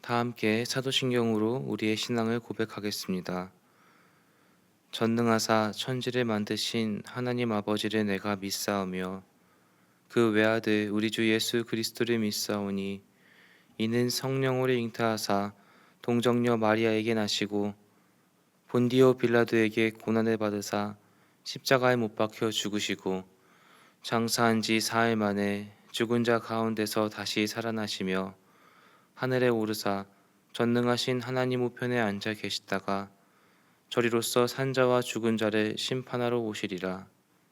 다 함께 사도신경으로 우리의 신앙을 고백하겠습니다. 전능하사 천지를 만드신 하나님 아버지를 내가 믿사오며 그 외아들 우리 주 예수 그리스도를 믿사오니 이는 성령으로 잉태하사 동정녀 마리아에게 나시고 본디오 빌라도에게 고난을 받으사 십자가에 못 박혀 죽으시고 장사한 지 사흘 만에 죽은 자 가운데서 다시 살아나시며 하늘에 오르사 전능하신 하나님 우편에 앉아 계시다가 저리로서 산자와 죽은 자를 심판하러 오시리라.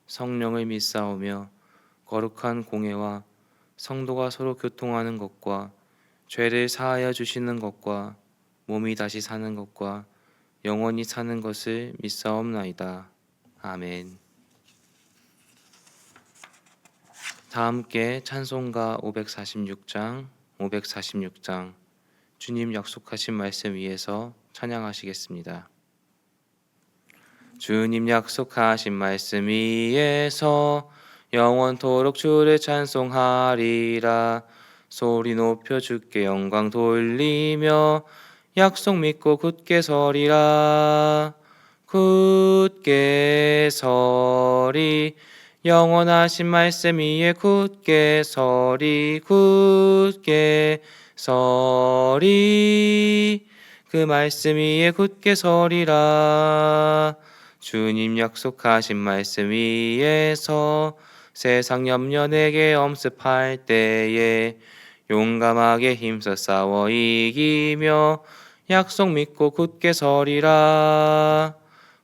성령을 믿사오며 거룩한 공회와 성도가 서로 교통하는 것과 죄를 사하여 주시는 것과 몸이 다시 사는 것과 영원히 사는 것을 믿사옵나이다. 아멘. 다 함께 찬송가 546장 주님 약속하신 말씀 위에서 찬양하시겠습니다. 주님 약속하신 말씀 위에서 영원토록 주를 찬송하리라. 소리 높여 주께 영광 돌리며 약속 믿고 굳게 서리라. 굳게 서리 영원하신 말씀 위에 굳게 서리. 굳게 서리 그 말씀 위에 굳게 서리라. 주님 약속하신 말씀 위에서 세상 염려 내게 엄습할 때에 용감하게 힘써 싸워 이기며 약속 믿고 굳게 서리라.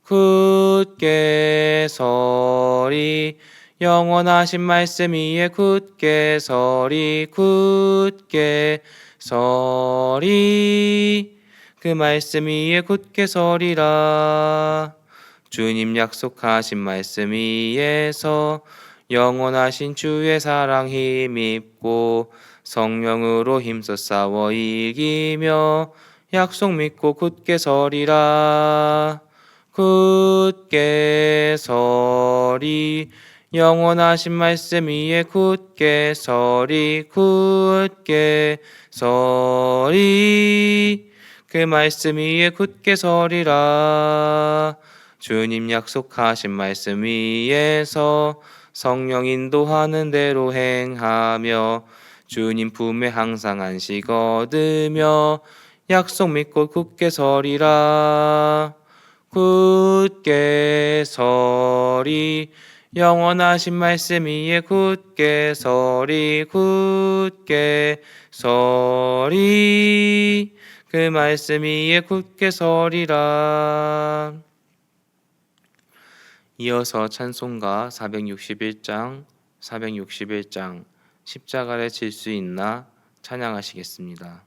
굳게 서리 영원하신 말씀 위에 굳게 서리. 굳게 서리 그 말씀 위에 굳게 서리라. 주님 약속하신 말씀 위에서 영원하신 주의 사랑 힘입고 성령으로 힘써 싸워 이기며 약속 믿고 굳게 서리라. 굳게 서리 영원하신 말씀 위에 굳게 서리. 굳게 서리 그 말씀 위에 굳게 서리라. 주님 약속하신 말씀 위에서 성령 인도하는 대로 행하며 주님 품에 항상 안식 얻으며 약속 믿고 굳게 서리라. 굳게 서리 영원하신 말씀 위에 굳게 서리. 굳게 서리 그 말씀 위에 굳게 서리라. 이어서 찬송가 461장 십자가를 질 수 있나 찬양하시겠습니다.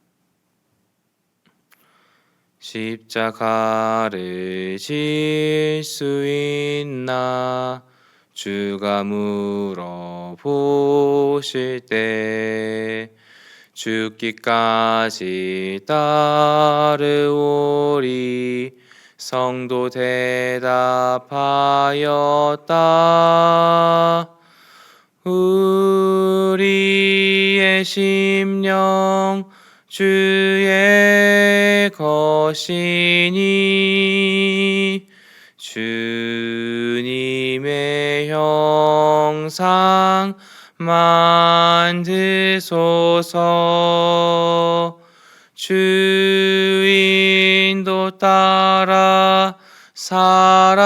십자가를 질 수 있나 주가 물어보실 때 죽기까지 따르오리. 성도 대답하였다. 우리의 심령 주의 것이니 주님의 형상 만드소서. 주인도 따라 살아갈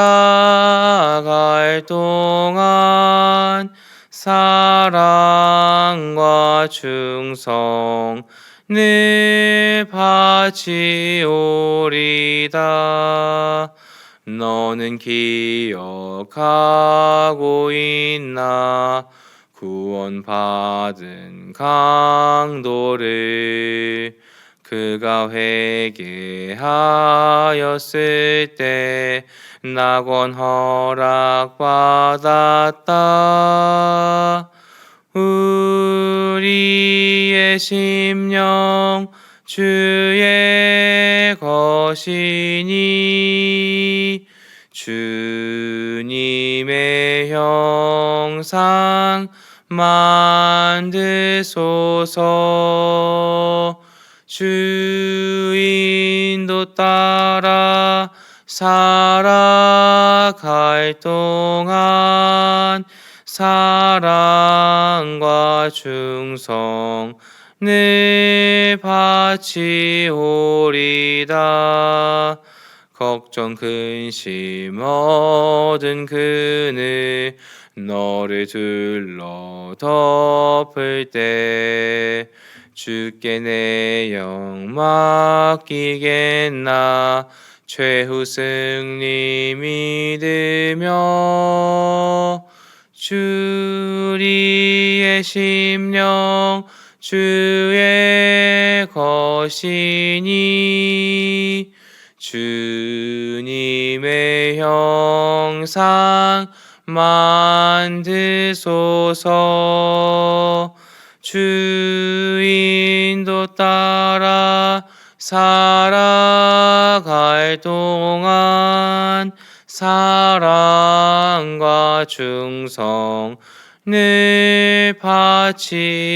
동안 사랑과 충성 늘 바치오리다. 너는 기억하고 있나 구원받은 강도를. 그가 회개하였을 때 낙원 허락받았다. 우리의 심령 주의 것이니 주님의 형상 만드소서. 주 살아갈 동안 사랑과 충성 늘 바치오리다. 걱정 근심 얻은 그늘 너를 둘러 덮을 때 주께 내 영 맡기겠나. 최후 승리 믿으며 주리의 심령 주의 것이니 주님의 형상 만드소서. 주인도 따라 살아갈 동안 사랑과 충성 늘 바치오리다.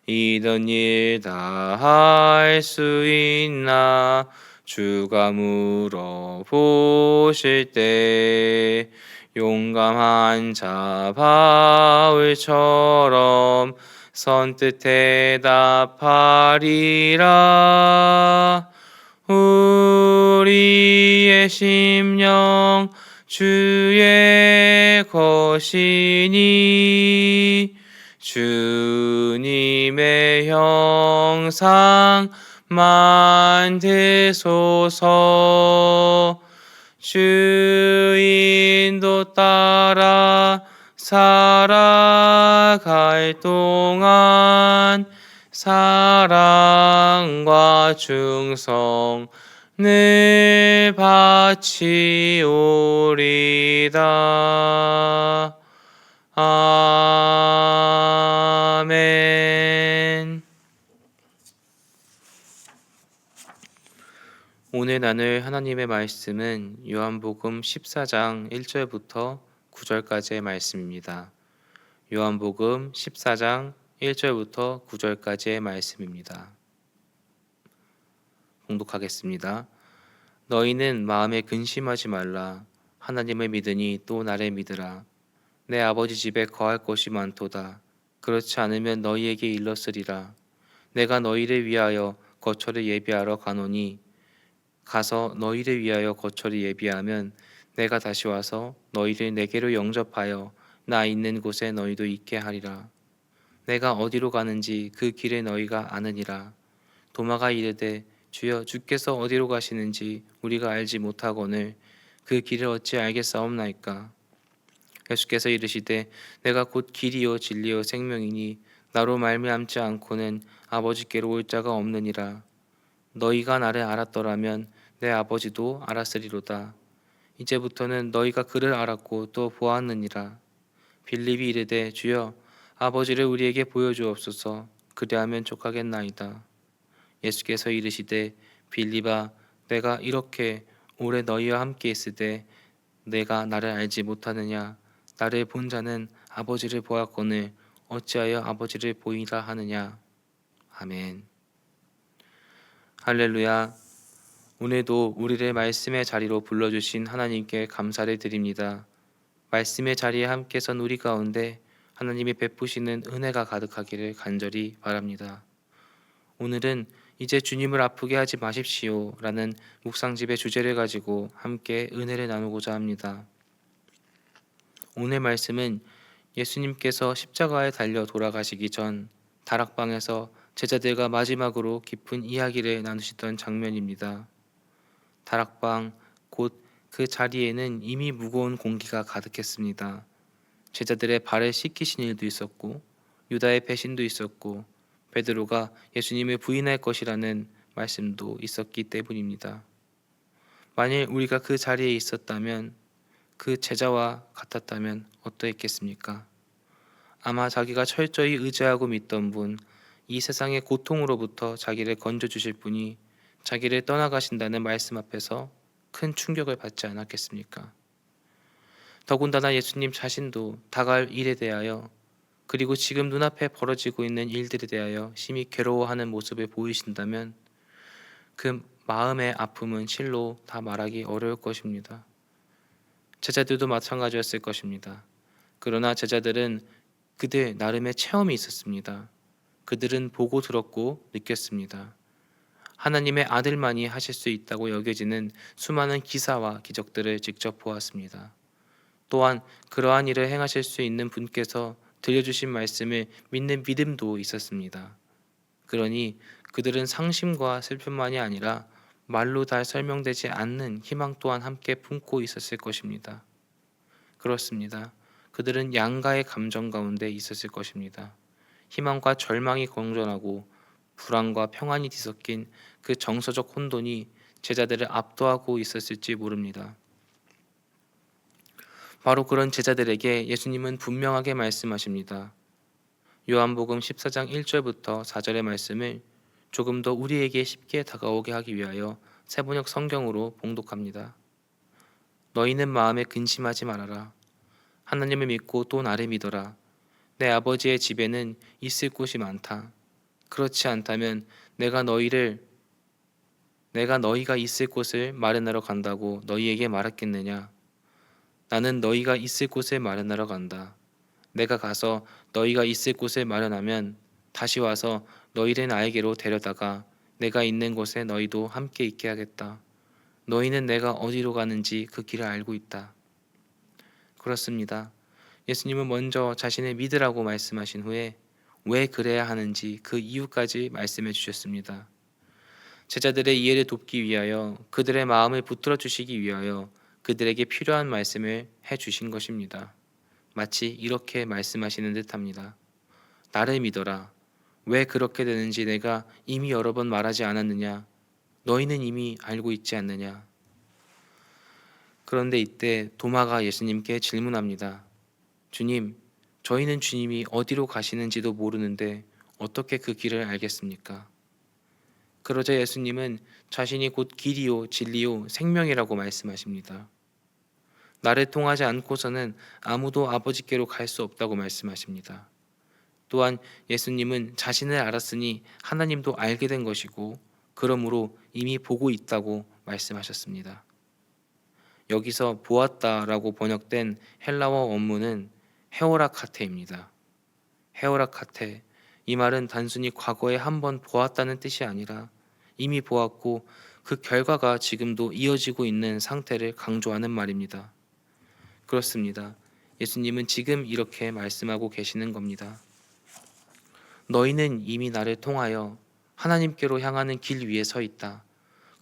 이런 일 다 할 수 있나 주가 물어보실 때 용감한 자 바울처럼 선뜻 대답하리라. 우리의 심령 주의 것이니 주님의 형상 만드소서. 주인도 따라 살아갈 동안 사랑과 충성 늘 바치오리다. 아멘. 오늘 나눌 하나님의 말씀은 요한복음 14장 1절부터 9절까지의 말씀입니다. 요한복음 14장 1절부터 9절까지의 말씀입니다. 봉독하겠습니다. 너희는 마음에 근심하지 말라. 하나님을 믿으니 또 나를 믿으라. 내 아버지 집에 거할 곳이 많도다. 그렇지 않으면 너희에게 일렀으리라. 내가 너희를 위하여 거처를 예비하러 가노니 가서 너희를 위하여 거처를 예비하면 내가 다시 와서 너희를 내게로 영접하여 나 있는 곳에 너희도 있게 하리라. 내가 어디로 가는지 그 길을 너희가 아느니라. 도마가 이르되 주여 주께서 어디로 가시는지 우리가 알지 못하거늘 그 길을 어찌 알겠사옵나이까. 예수께서 이르시되 내가 곧 길이요 진리요 생명이니 나로 말미암지 않고는 아버지께로 올 자가 없느니라. 너희가 나를 알았더라면 내 아버지도 알았으리로다. 이제부터는 너희가 그를 알았고 또 보았느니라. 빌립이 이르되 주여 아버지를 우리에게 보여주옵소서. 그리하면 족하겠나이다. 예수께서 이르시되 빌립아 내가 이렇게 오래 너희와 함께 있으되 내가 나를 알지 못하느냐. 나를 본 자는 아버지를 보았거늘 어찌하여 아버지를 보이라 하느냐. 아멘. 할렐루야. 오늘도 우리를 말씀의 자리로 불러주신 하나님께 감사를 드립니다. 말씀의 자리에 함께 선 우리 가운데 하나님이 베푸시는 은혜가 가득하기를 간절히 바랍니다. 오늘은 이제 주님을 아프게 하지 마십시오 라는 묵상집의 주제를 가지고 함께 은혜를 나누고자 합니다. 오늘 말씀은 예수님께서 십자가에 달려 돌아가시기 전 다락방에서 제자들과 마지막으로 깊은 이야기를 나누시던 장면입니다. 다락방 곧 그 자리에는 이미 무거운 공기가 가득했습니다. 제자들의 발을 씻기신 일도 있었고 유다의 배신도 있었고 베드로가 예수님을 부인할 것이라는 말씀도 있었기 때문입니다. 만일 우리가 그 자리에 있었다면 그 제자와 같았다면 어떠했겠습니까? 아마 자기가 철저히 의지하고 믿던 분, 이 세상의 고통으로부터 자기를 건져주실 분이 자기를 떠나가신다는 말씀 앞에서 큰 충격을 받지 않았겠습니까? 더군다나 예수님 자신도 다가올 일에 대하여 그리고 지금 눈앞에 벌어지고 있는 일들에 대하여 심히 괴로워하는 모습을 보이신다면 그 마음의 아픔은 실로 다 말하기 어려울 것입니다. 제자들도 마찬가지였을 것입니다. 그러나 제자들은 그들 나름의 체험이 있었습니다. 그들은 보고 들었고 느꼈습니다. 하나님의 아들만이 하실 수 있다고 여겨지는 수많은 기사와 기적들을 직접 보았습니다. 또한 그러한 일을 행하실 수 있는 분께서 들려주신 말씀을 믿는 믿음도 있었습니다. 그러니 그들은 상심과 슬픔만이 아니라 말로 다 설명되지 않는 희망 또한 함께 품고 있었을 것입니다. 그렇습니다. 그들은 양가의 감정 가운데 있었을 것입니다. 희망과 절망이 공존하고 불안과 평안이 뒤섞인 그 정서적 혼돈이 제자들을 압도하고 있었을지 모릅니다. 바로 그런 제자들에게 예수님은 분명하게 말씀하십니다. 요한복음 14장 1절부터 4절의 말씀을 조금 더 우리에게 쉽게 다가오게 하기 위하여 세번역 성경으로 봉독합니다. 너희는 마음에 근심하지 말아라. 하나님을 믿고 또 나를 믿어라. 내 아버지의 집에는 있을 곳이 많다. 그렇지 않다면 내가 너희가 있을 곳을 마련하러 간다고 너희에게 말했겠느냐? 나는 너희가 있을 곳을 마련하러 간다. 내가 가서 너희가 있을 곳을 마련하면 다시 와서 너희를 나에게로 데려다가 내가 있는 곳에 너희도 함께 있게 하겠다. 너희는 내가 어디로 가는지 그 길을 알고 있다. 그렇습니다. 예수님은 먼저 자신을 믿으라고 말씀하신 후에 왜 그래야 하는지 그 이유까지 말씀해 주셨습니다. 제자들의 이해를 돕기 위하여 그들의 마음을 붙들어 주시기 위하여 그들에게 필요한 말씀을 해 주신 것입니다. 마치 이렇게 말씀하시는 듯합니다. 나를 믿어라. 왜 그렇게 되는지 내가 이미 여러 번 말하지 않았느냐? 너희는 이미 알고 있지 않느냐? 그런데 이때 도마가 예수님께 질문합니다. 주님, 저희는 주님이 어디로 가시는지도 모르는데 어떻게 그 길을 알겠습니까? 그러자 예수님은 자신이 곧 길이요 진리요 생명이라고 말씀하십니다. 나를 통하지 않고서는 아무도 아버지께로 갈 수 없다고 말씀하십니다. 또한 예수님은 자신을 알았으니 하나님도 알게 된 것이고 그러므로 이미 보고 있다고 말씀하셨습니다. 여기서 보았다라고 번역된 헬라어 원문은 헤오라카테입니다. 헤오라카테, 이 말은 단순히 과거에 한번 보았다는 뜻이 아니라 이미 보았고 그 결과가 지금도 이어지고 있는 상태를 강조하는 말입니다. 그렇습니다. 예수님은 지금 이렇게 말씀하고 계시는 겁니다. 너희는 이미 나를 통하여 하나님께로 향하는 길 위에 서 있다.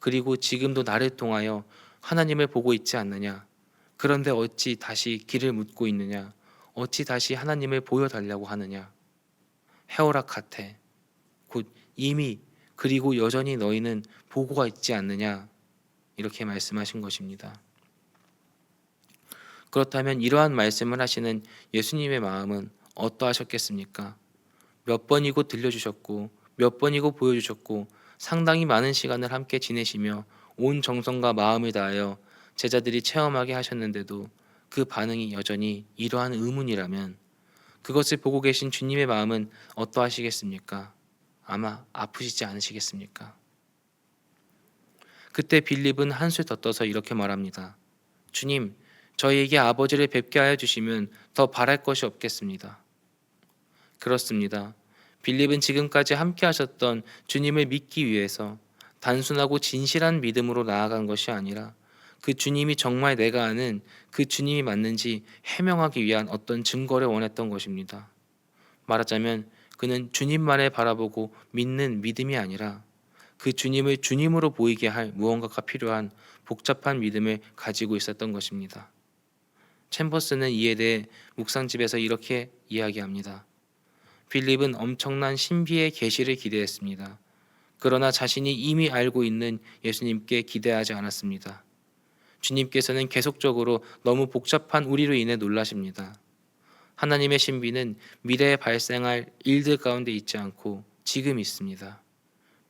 그리고 지금도 나를 통하여 하나님을 보고 있지 않느냐? 그런데 어찌 다시 길을 묻고 있느냐? 어찌 다시 하나님을 보여달라고 하느냐? 헤오라카테, 곧 이미 그리고 여전히 너희는 보고가 있지 않느냐? 이렇게 말씀하신 것입니다. 그렇다면 이러한 말씀을 하시는 예수님의 마음은 어떠하셨겠습니까? 몇 번이고 들려주셨고 몇 번이고 보여주셨고 상당히 많은 시간을 함께 지내시며 온 정성과 마음을 다하여 제자들이 체험하게 하셨는데도 그 반응이 여전히 이러한 의문이라면 그것을 보고 계신 주님의 마음은 어떠하시겠습니까? 아마 아프시지 않으시겠습니까? 그때 빌립은 한술 더 떠서 이렇게 말합니다. 주님, 저희에게 아버지를 뵙게 하여 주시면 더 바랄 것이 없겠습니다. 그렇습니다. 빌립은 지금까지 함께 하셨던 주님을 믿기 위해서 단순하고 진실한 믿음으로 나아간 것이 아니라 그 주님이 정말 내가 아는 그 주님이 맞는지 해명하기 위한 어떤 증거를 원했던 것입니다. 말하자면 그는 주님만을 바라보고 믿는 믿음이 아니라 그 주님을 주님으로 보이게 할 무언가가 필요한 복잡한 믿음을 가지고 있었던 것입니다. 챔버스는 이에 대해 묵상집에서 이렇게 이야기합니다. 빌립은 엄청난 신비의 계시를 기대했습니다. 그러나 자신이 이미 알고 있는 예수님께 기대하지 않았습니다. 주님께서는 계속적으로 너무 복잡한 우리로 인해 놀라십니다. 하나님의 신비는 미래에 발생할 일들 가운데 있지 않고 지금 있습니다.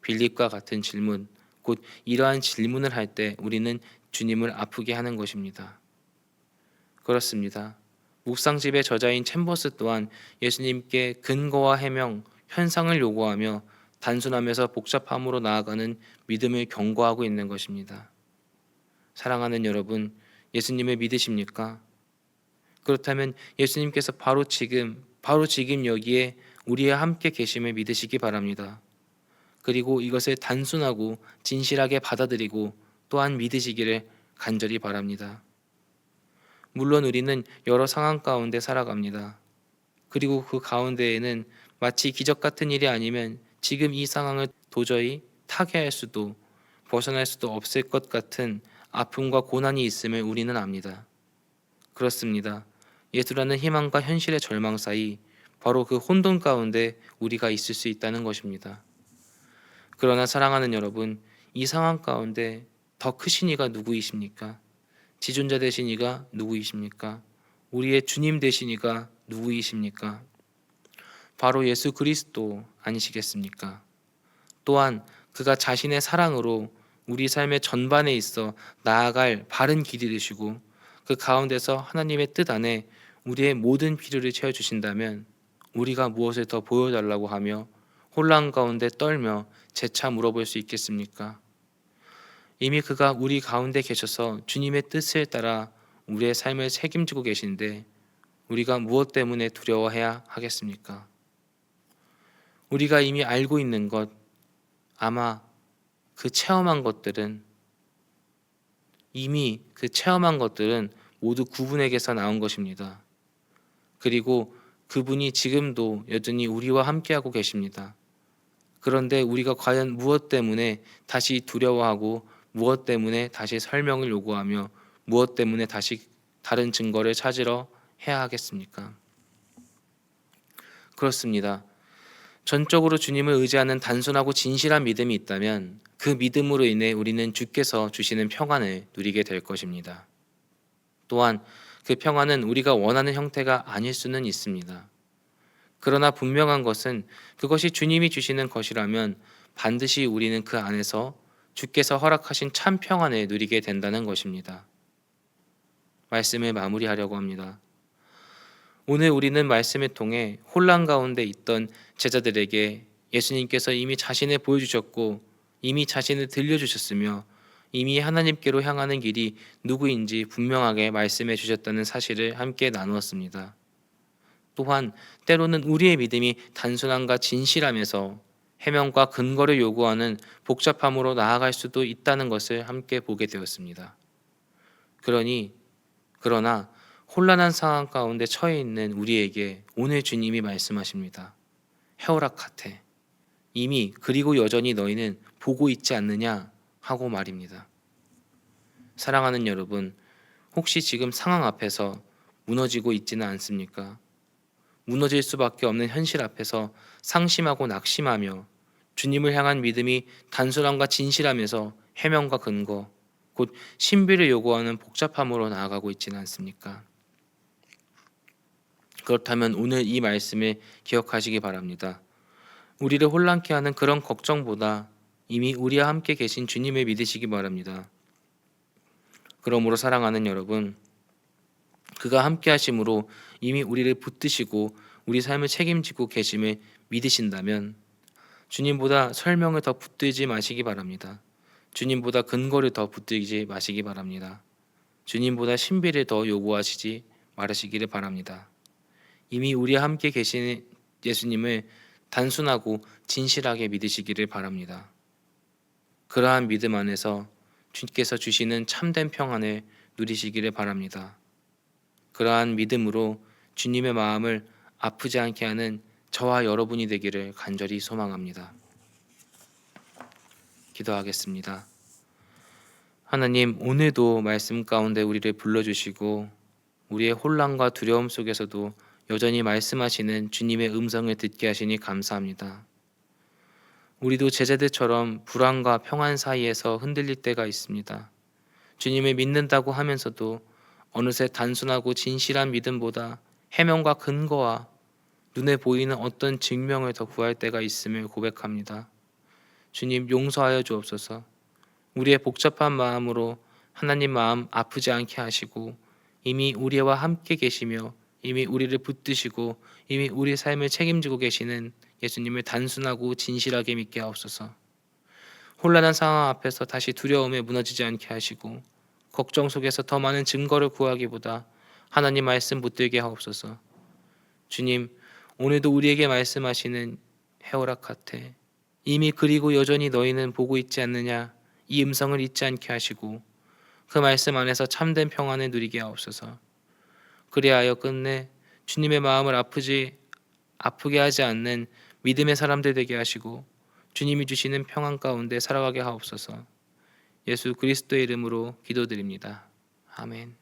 빌립과 같은 질문, 곧 이러한 질문을 할 때 우리는 주님을 아프게 하는 것입니다. 그렇습니다. 묵상집의 저자인 챔버스 또한 예수님께 근거와 해명, 현상을 요구하며 단순함에서 복잡함으로 나아가는 믿음을 경고하고 있는 것입니다. 사랑하는 여러분, 예수님을 믿으십니까? 그렇다면 예수님께서 바로 지금 여기에 우리와 함께 계심을 믿으시기 바랍니다. 그리고 이것을 단순하고 진실하게 받아들이고 또한 믿으시기를 간절히 바랍니다. 물론 우리는 여러 상황 가운데 살아갑니다. 그리고 그 가운데에는 마치 기적 같은 일이 아니면 지금 이 상황을 도저히 타개할 수도 벗어날 수도 없을 것 같은 아픔과 고난이 있음을 우리는 압니다. 그렇습니다. 예수라는 희망과 현실의 절망 사이 바로 그 혼돈 가운데 우리가 있을 수 있다는 것입니다. 그러나 사랑하는 여러분, 이 상황 가운데 더 크신 이가 누구이십니까? 지존자 되신 이가 누구이십니까? 우리의 주님 되신 이가 누구이십니까? 바로 예수 그리스도 아니시겠습니까? 또한 그가 자신의 사랑으로 우리 삶의 전반에 있어 나아갈 바른 길이 되시고 그 가운데서 하나님의 뜻 안에 우리의 모든 필요를 채워주신다면 우리가 무엇을 더 보여달라고 하며 혼란 가운데 떨며 재차 물어볼 수 있겠습니까? 이미 그가 우리 가운데 계셔서 주님의 뜻을 따라 우리의 삶을 책임지고 계신데 우리가 무엇 때문에 두려워해야 하겠습니까? 우리가 이미 알고 있는 것, 아마 이미 그 체험한 것들은 모두 그분에게서 나온 것입니다. 그리고 그분이 지금도 여전히 우리와 함께하고 계십니다. 그런데 우리가 과연 무엇 때문에 다시 두려워하고 무엇 때문에 다시 설명을 요구하며 무엇 때문에 다시 다른 증거를 찾으러 해야 하겠습니까? 그렇습니다. 전적으로 주님을 의지하는 단순하고 진실한 믿음이 있다면 그 믿음으로 인해 우리는 주께서 주시는 평안을 누리게 될 것입니다. 또한 그 평안은 우리가 원하는 형태가 아닐 수는 있습니다. 그러나 분명한 것은 그것이 주님이 주시는 것이라면 반드시 우리는 그 안에서 주께서 허락하신 참 평안을 누리게 된다는 것입니다. 말씀을 마무리하려고 합니다. 오늘 우리는 말씀을 통해 혼란 가운데 있던 제자들에게 예수님께서 이미 자신을 보여주셨고 이미 자신을 들려주셨으며 이미 하나님께로 향하는 길이 누구인지 분명하게 말씀해 주셨다는 사실을 함께 나누었습니다. 또한 때로는 우리의 믿음이 단순함과 진실함에서 해명과 근거를 요구하는 복잡함으로 나아갈 수도 있다는 것을 함께 보게 되었습니다. 그러나 혼란한 상황 가운데 처해 있는 우리에게 오늘 주님이 말씀하십니다. 헤오라카테, 이미 그리고 여전히 너희는 보고 있지 않느냐 하고 말입니다. 사랑하는 여러분, 혹시 지금 상황 앞에서 무너지고 있지는 않습니까? 무너질 수밖에 없는 현실 앞에서 상심하고 낙심하며 주님을 향한 믿음이 단순함과 진실함에서 해명과 근거, 곧 신비를 요구하는 복잡함으로 나아가고 있지는 않습니까? 그렇다면 오늘 이 말씀을 기억하시기 바랍니다. 우리를 혼란케 하는 그런 걱정보다 이미 우리와 함께 계신 주님을 믿으시기 바랍니다. 그러므로 사랑하는 여러분, 그가 함께 하심으로 이미 우리를 붙드시고 우리 삶을 책임지고 계심을 믿으신다면 주님보다 설명을 더 붙들지 마시기 바랍니다. 주님보다 근거를 더 붙들지 마시기 바랍니다. 주님보다 신비를 더 요구하시지 말으시기를 바랍니다. 이미 우리와 함께 계신 예수님을 단순하고 진실하게 믿으시기를 바랍니다. 그러한 믿음 안에서 주께서 주시는 참된 평안을 누리시기를 바랍니다. 그러한 믿음으로 주님의 마음을 아프지 않게 하는 저와 여러분이 되기를 간절히 소망합니다. 기도하겠습니다. 하나님, 오늘도 말씀 가운데 우리를 불러주시고 우리의 혼란과 두려움 속에서도 여전히 말씀하시는 주님의 음성을 듣게 하시니 감사합니다. 우리도 제자들처럼 불안과 평안 사이에서 흔들릴 때가 있습니다. 주님을 믿는다고 하면서도 어느새 단순하고 진실한 믿음보다 해명과 근거와 눈에 보이는 어떤 증명을 더 구할 때가 있음을 고백합니다. 주님, 용서하여 주옵소서. 우리의 복잡한 마음으로 하나님 마음 아프지 않게 하시고 이미 우리와 함께 계시며 이미 우리를 붙드시고 이미 우리 삶을 책임지고 계시는 예수님을 단순하고 진실하게 믿게 하옵소서. 혼란한 상황 앞에서 다시 두려움에 무너지지 않게 하시고 걱정 속에서 더 많은 증거를 구하기보다 하나님 말씀 붙들게 하옵소서. 주님, 오늘도 우리에게 말씀하시는 헤오라카테, 이미 그리고 여전히 너희는 보고 있지 않느냐, 이 음성을 잊지 않게 하시고 그 말씀 안에서 참된 평안을 누리게 하옵소서. 그리하여 끝내 주님의 마음을 아프게 하지 않는 믿음의 사람들 되게 하시고 주님이 주시는 평안 가운데 살아가게 하옵소서. 예수 그리스도의 이름으로 기도드립니다. 아멘.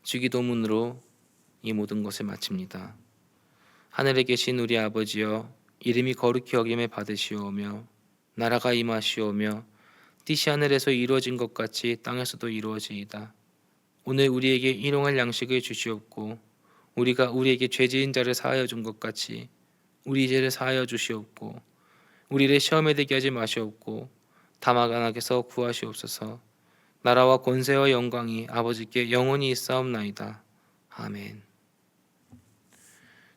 주기도문으로 이 모든 것을 마칩니다. 하늘에 계신 우리 아버지여, 이름이 거룩히 여김을 받으시오며 나라가 임하시오며 뜻이 하늘에서 이루어진 것 같이 땅에서도 이루어지이다. 오늘 우리에게 일용할 양식을 주시옵고 우리가 우리에게 죄 지은 자를 사하여 준 것 같이 우리 죄를 사하여 주시옵고 우리를 시험에 들게 하지 마시옵고 다만 악에서 구하시옵소서. 나라와 권세와 영광이 아버지께 영원히 있사옵나이다. 아멘.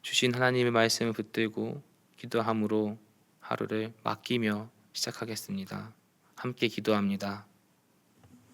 주신 하나님의 말씀을 붙들고 기도함으로 하루를 맡기며 시작하겠습니다. 함께 기도합니다.